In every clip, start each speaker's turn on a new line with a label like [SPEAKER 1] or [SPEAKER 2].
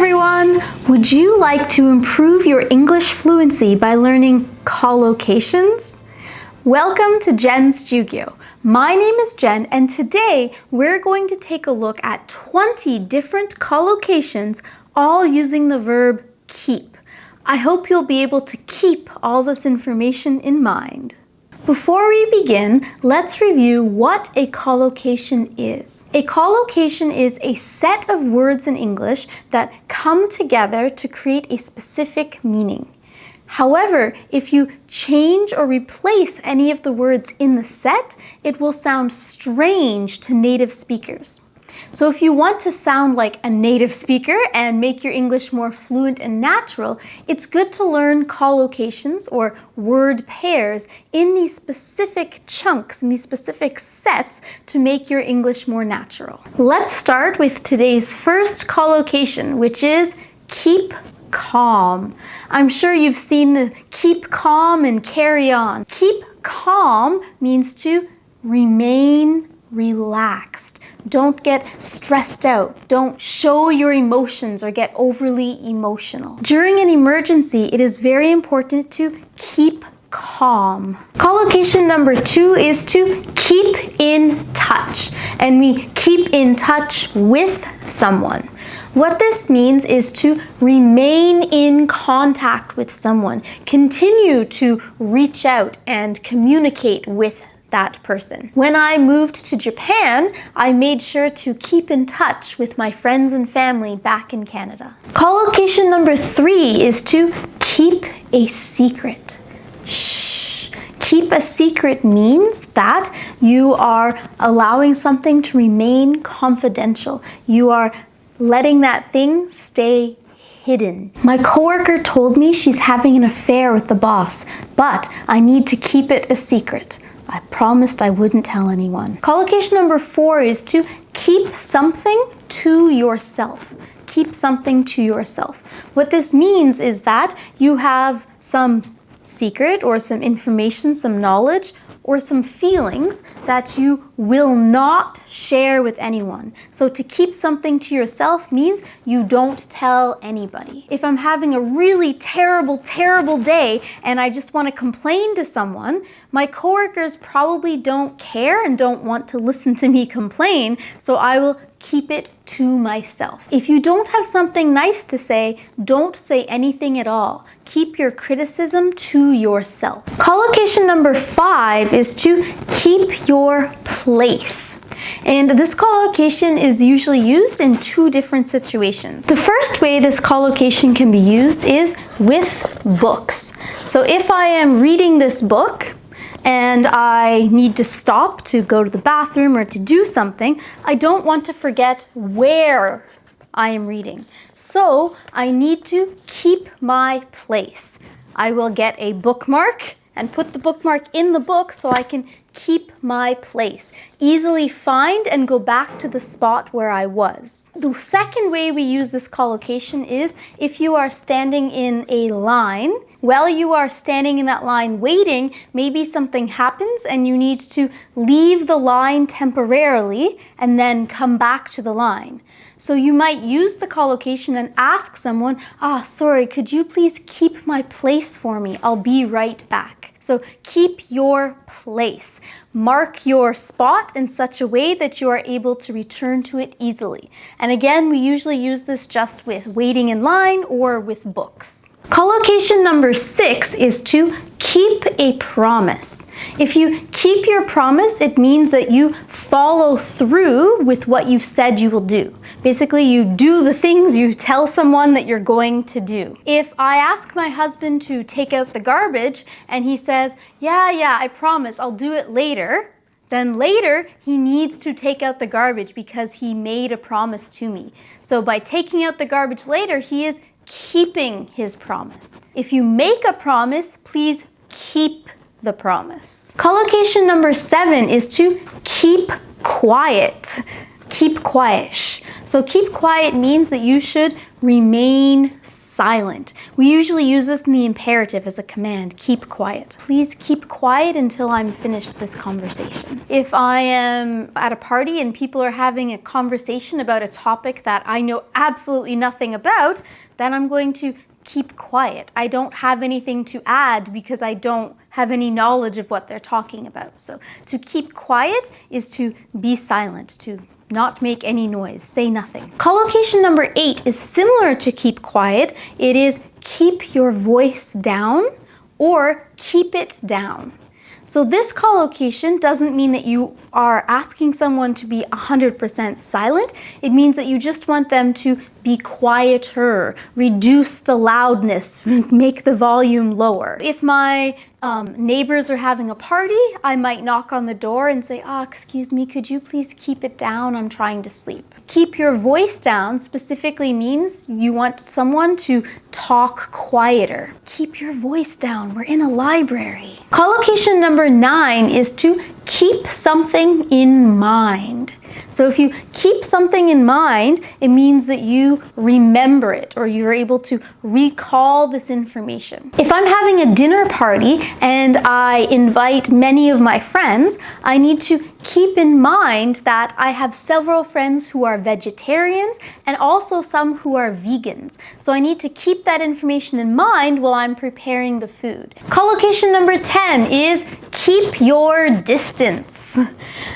[SPEAKER 1] everyone! Would you like to improve your English fluency by learning collocations? Welcome to Jen's Jyugyou. My name is Jen, and today we're going to take a look at 20 different collocations, all using the verb keep. I hope you'll be able to keep all this information in mind. Before we begin, let's review what a collocation is. A collocation is a set of words in English that come together to create a specific meaning. However, if you change or replace any of the words in the set, it will sound strange to native speakers. So if you want to sound like a native speaker and make your English more fluent and natural, it's good to learn collocations or word pairs in these specific chunks, in these specific sets to make your English more natural. Let's start with today's first collocation, which is keep calm. I'm sure you've seen the keep calm and carry on. Keep calm means to remain relaxed. Don't get stressed out. Don't show your emotions or get overly emotional. During an emergency, it is very important to keep calm. Collocation number 2 is to keep in touch. And we keep in touch with someone. What this means is to remain in contact with someone. Continue to reach out and communicate with that person. When I moved to Japan, I made sure to keep in touch with my friends and family back in Canada. Collocation number 3 is to keep a secret. Shh. Keep a secret means that you are allowing something to remain confidential. You are letting that thing stay hidden. My coworker told me she's having an affair with the boss, but I need to keep it a secret. I promised I wouldn't tell anyone. Collocation number 4 is to keep something to yourself. Keep something to yourself. What this means is that you have some secret or some information, some knowledge, or some feelings that you will not share with anyone. So to keep something to yourself means you don't tell anybody. If I'm having a really terrible day and I just want to complain to someone, my coworkers probably don't care and don't want to listen to me complain, so I will keep it to myself. If you don't have something nice to say, don't say anything at all. Keep your criticism to yourself. Collocation number 5 is to keep your place. And this collocation is usually used in 2 different situations. The first way this collocation can be used is with books. So if I am reading this book, and I need to stop to go to the bathroom or to do something, I don't want to forget where I am reading. So I need to keep my place. I will get a bookmark and put the bookmark in the book so I can keep my place. Easily find and go back to the spot where I was. The second way we use this collocation is if you are standing in a line. While you are standing in that line waiting, maybe something happens and you need to leave the line temporarily and then come back to the line. So you might use the collocation and ask someone, sorry, could you please keep my place for me? I'll be right back. So keep your place. Mark your spot in such a way that you are able to return to it easily. And again, we usually use this just with waiting in line or with books. Collocation number 6 is to keep a promise. If you keep your promise, it means that you follow through with what you've said you will do. Basically, you do the things you tell someone that you're going to do. If I ask my husband to take out the garbage and he says, yeah, I promise, I'll do it later, then later he needs to take out the garbage because he made a promise to me. So by taking out the garbage later, he is keeping his promise. If you make a promise, please keep the promise. Collocation number 7 is to keep quiet. keep quiet. Shh. So keep quiet means that you should remain silent. We usually use this in the imperative as a command, keep quiet. Please keep quiet until I'm finished this conversation. If I am at a party and people are having a conversation about a topic that I know absolutely nothing about, then I'm going to keep quiet. I don't have anything to add because I don't have any knowledge of what they're talking about. So to keep quiet is to be silent, to not make any noise, say nothing. Collocation number 8 is similar to keep quiet. It is keep your voice down or keep it down. So this collocation doesn't mean that you are asking someone to be 100% silent. It means that you just want them to be quieter, reduce the loudness, make the volume lower. If my neighbors are having a party, I might knock on the door and say, excuse me, could you please keep it down? I'm trying to sleep. Keep your voice down specifically means you want someone to talk quieter. Keep your voice down. We're in a library. Collocation number 9 is to keep something in mind. So if you keep something in mind, it means that you remember it or you're able to recall this information. If I'm having a dinner party and I invite many of my friends, I need to keep in mind that I have several friends who are vegetarians and also some who are vegans. So I need to keep that information in mind while I'm preparing the food. Collocation number 10 is keep your distance.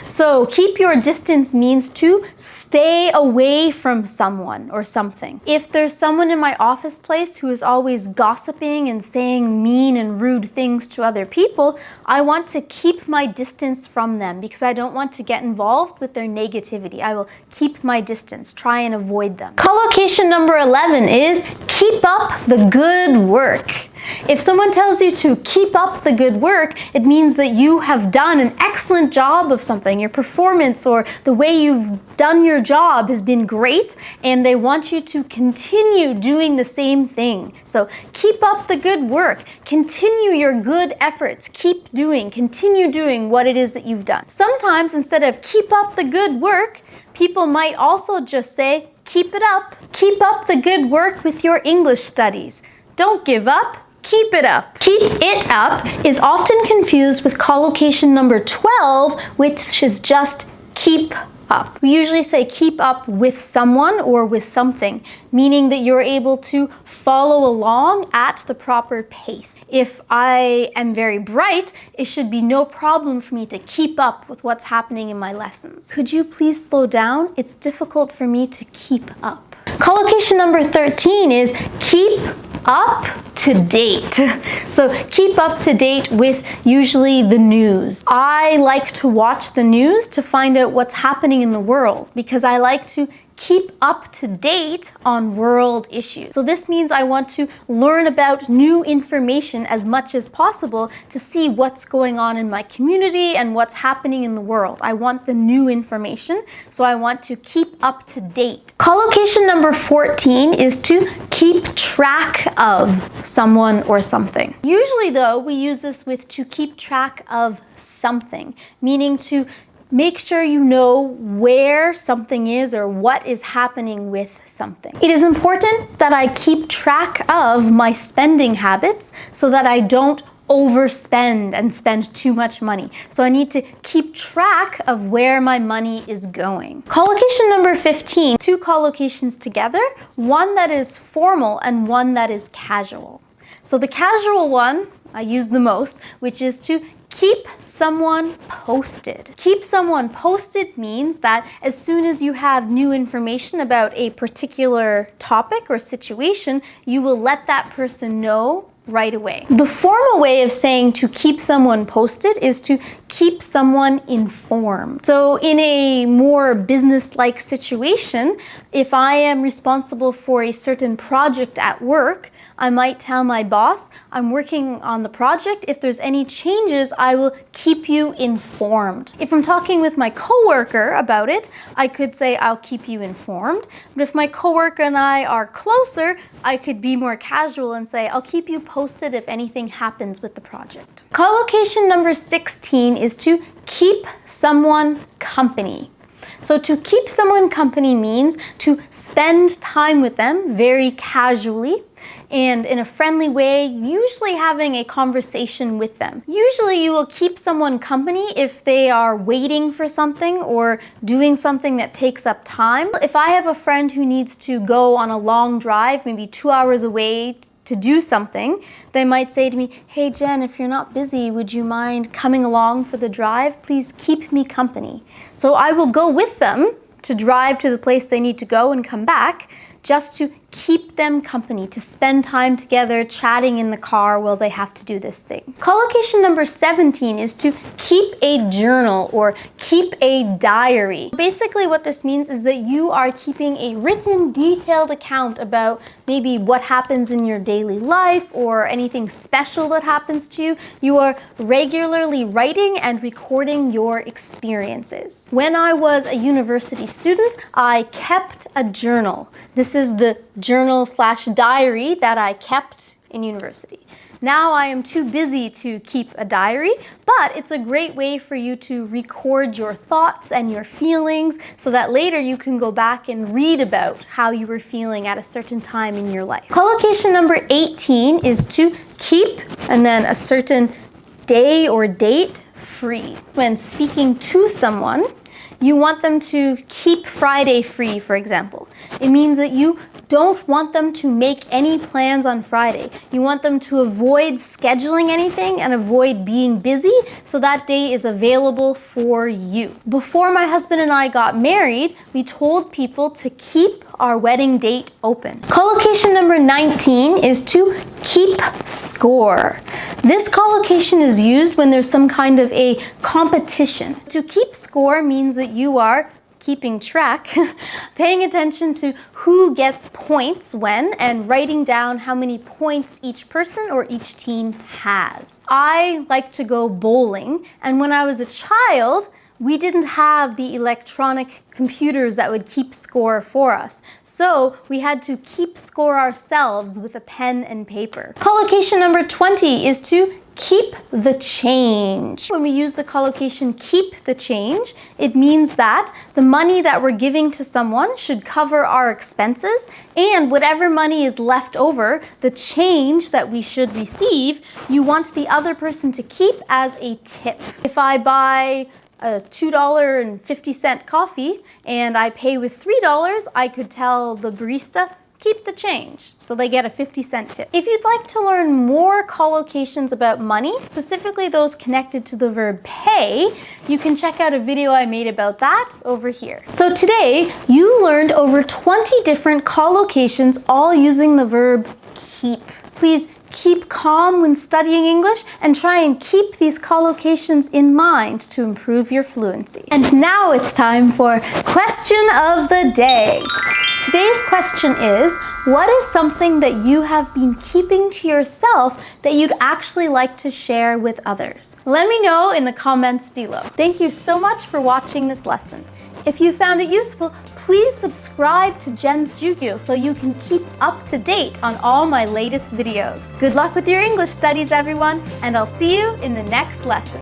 [SPEAKER 1] So keep your distance means to stay away from someone or something. If there's someone in my office place who is always gossiping and saying mean and rude things to other people, I want to keep my distance from them because I don't want to get involved with their negativity. I will keep my distance, try and avoid them. Collocation number 11 is keep up the good work. If someone tells you to keep up the good work, it means that you have done an excellent job of something. Your performance or the way you've done your job has been great, and they want you to continue doing the same thing. So keep up the good work. Continue your good efforts. Continue doing what it is that you've done. Sometimes instead of keep up the good work, people might also just say, keep it up. Keep up the good work with your English studies. Don't give up. Keep it up. Keep it up is often confused with collocation number 12, which is just keep up. We usually say keep up with someone or with something, meaning that you're able to follow along at the proper pace. If I am very bright, it should be no problem for me to keep up with what's happening in my lessons. Could you please slow down? It's difficult for me to keep up. Collocation number 13 is keep up to date. So keep up to date with usually the news. I like to watch the news to find out what's happening in the world because I like to keep up to date on world issues. So this means I want to learn about new information as much as possible to see what's going on in my community and what's happening in the world. I want the new information, so I want to keep up to date. Collocation number 14 is to keep track of someone or something. Usually though, we use this with to keep track of something, meaning to make sure you know where something is or what is happening with something. It is important that I keep track of my spending habits so that I don't overspend and spend too much money. So I need to keep track of where my money is going. Collocation number 15, 2 collocations together, one that is formal and one that is casual. So the casual one I use the most, which is to keep someone posted. Keep someone posted means that as soon as you have new information about a particular topic or situation, you will let that person know right away. The formal way of saying to keep someone posted is to keep someone informed. So in a more business-like situation, if I am responsible for a certain project at work, I might tell my boss, I'm working on the project. If there's any changes, I will keep you informed. If I'm talking with my coworker about it, I could say I'll keep you informed. But if my coworker and I are closer, I could be more casual and say, I'll keep you posted if anything happens with the project. Collocation number 16 is to keep someone company. So to keep someone company means to spend time with them very casually and in a friendly way, usually having a conversation with them. Usually you will keep someone company if they are waiting for something or doing something that takes up time. If I have a friend who needs to go on a long drive, maybe 2 hours away to do something, they might say to me, "Hey Jen, if you're not busy, would you mind coming along for the drive? Please keep me company." So I will go with them to drive to the place they need to go and come back, just to keep them company, to spend time together chatting in the car while they have to do this thing. Collocation number 17 is to keep a journal or keep a diary. Basically what this means is that you are keeping a written, detailed account about maybe what happens in your daily life or anything special that happens to you. You are regularly writing and recording your experiences. When I was a university student, I kept a journal. This is the journal/diary that I kept in university. Now I am too busy to keep a diary, but it's a great way for you to record your thoughts and your feelings so that later you can go back and read about how you were feeling at a certain time in your life. Collocation number 18 is to keep and then a certain day or date free. When speaking to someone, you want them to keep Friday free, for example. It means that you don't want them to make any plans on Friday. You want them to avoid scheduling anything and avoid being busy so that day is available for you. Before my husband and I got married, we told people to keep our wedding date open. Collocation number 19 is to keep score. This collocation is used when there's some kind of a competition. To keep score means that you are keeping track, paying attention to who gets points when, and writing down how many points each person or each team has. I like to go bowling, and when I was a child, we didn't have the electronic computers that would keep score for us. So we had to keep score ourselves with a pen and paper. Collocation number 20 is to keep the change. When we use the collocation keep the change, it means that the money that we're giving to someone should cover our expenses, and whatever money is left over, the change that we should receive, you want the other person to keep as a tip. If I buy a $2.50 coffee and I pay with $3, I could tell the barista, keep the change, so they get a 50-cent tip. If you'd like to learn more collocations about money, specifically those connected to the verb pay, you can check out a video I made about that over here. So today, you learned over 20 different collocations, all using the verb keep. Please keep calm when studying English and try and keep these collocations in mind to improve your fluency. And now it's time for question of the day. Today's question is, what is something that you have been keeping to yourself that you'd actually like to share with others? Let me know in the comments below. Thank you so much for watching this lesson. If you found it useful, please subscribe to Jen's Jyugyou so you can keep up to date on all my latest videos. Good luck with your English studies, everyone, and I'll see you in the next lesson.